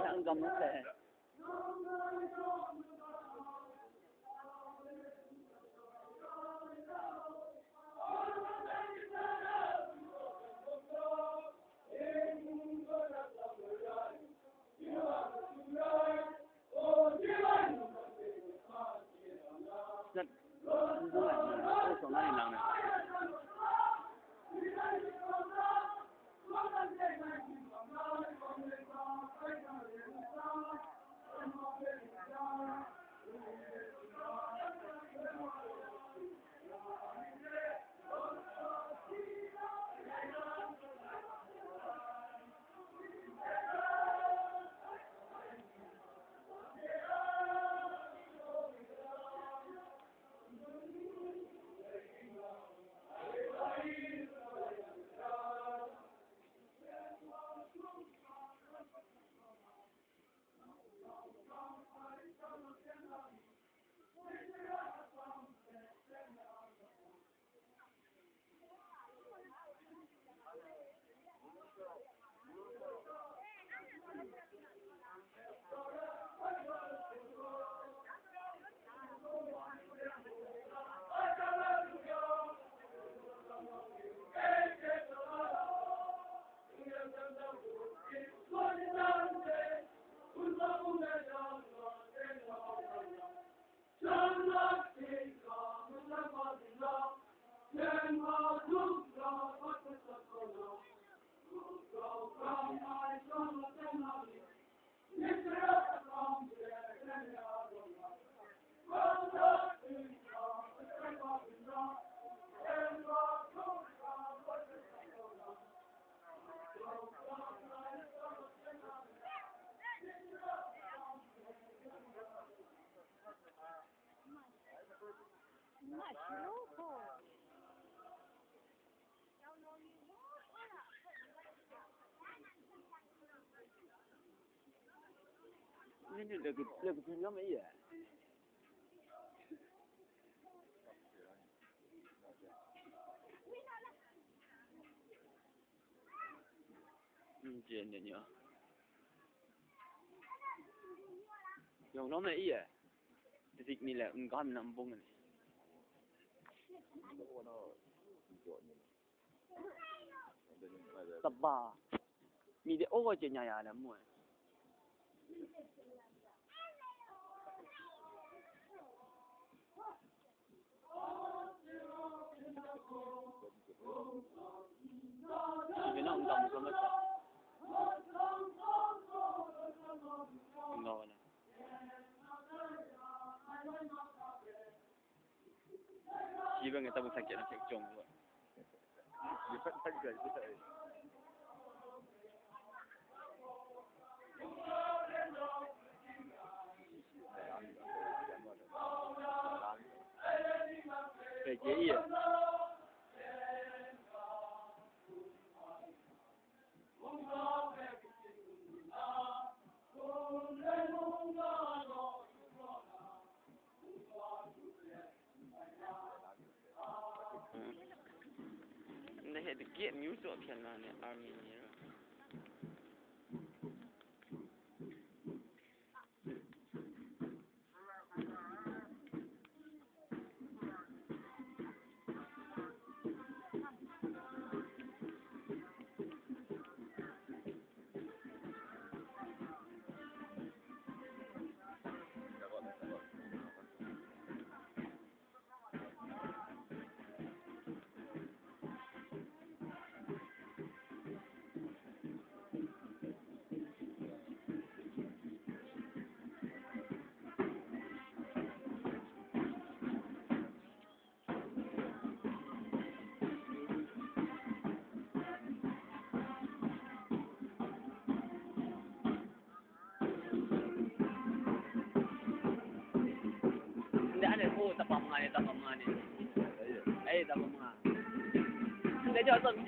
Yang kamu saya. Rất vui là tôi sống này lần này. Ini lagi punya apa ya? Chuyện nhỉ? Dùng nó mấy à? Thì mình là có mình nằm bông này. Tập ba. Mình để ô chuyện nhà là mua. Cái nó không đồng không mất. Ngon nè. Chỉ với người ta muốn phát triển nó sẽ trùng rồi. Chỉ phát triển cái gì? Cái gì vậy? They had to get news up here on the Armenia. Tapang nga ni. Ay, tapang nga. Hindi, Joseph,